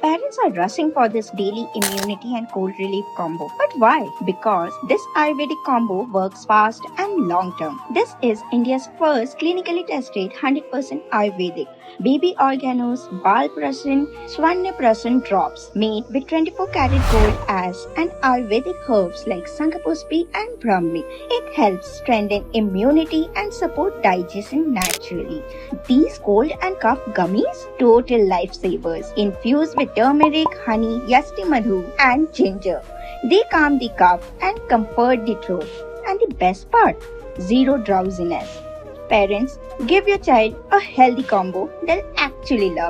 Parents are rushing for this daily immunity and cold relief combo. But why? Because this Ayurvedic combo works fast and long term. This is India's first clinically tested 100% Ayurvedic baby organos Balprasin Swarnaprasin drops made with 24 karat gold as and Ayurvedic herbs like Sankapuspi and Brahmi. It helps strengthen immunity and support digestion naturally. These cold and cough gummies, total lifesavers, infused with turmeric, honey, yasti madhu, and ginger. They calm the cough and comfort the throat. And the best part, zero drowsiness. Parents, give your child a healthy combo they'll actually love.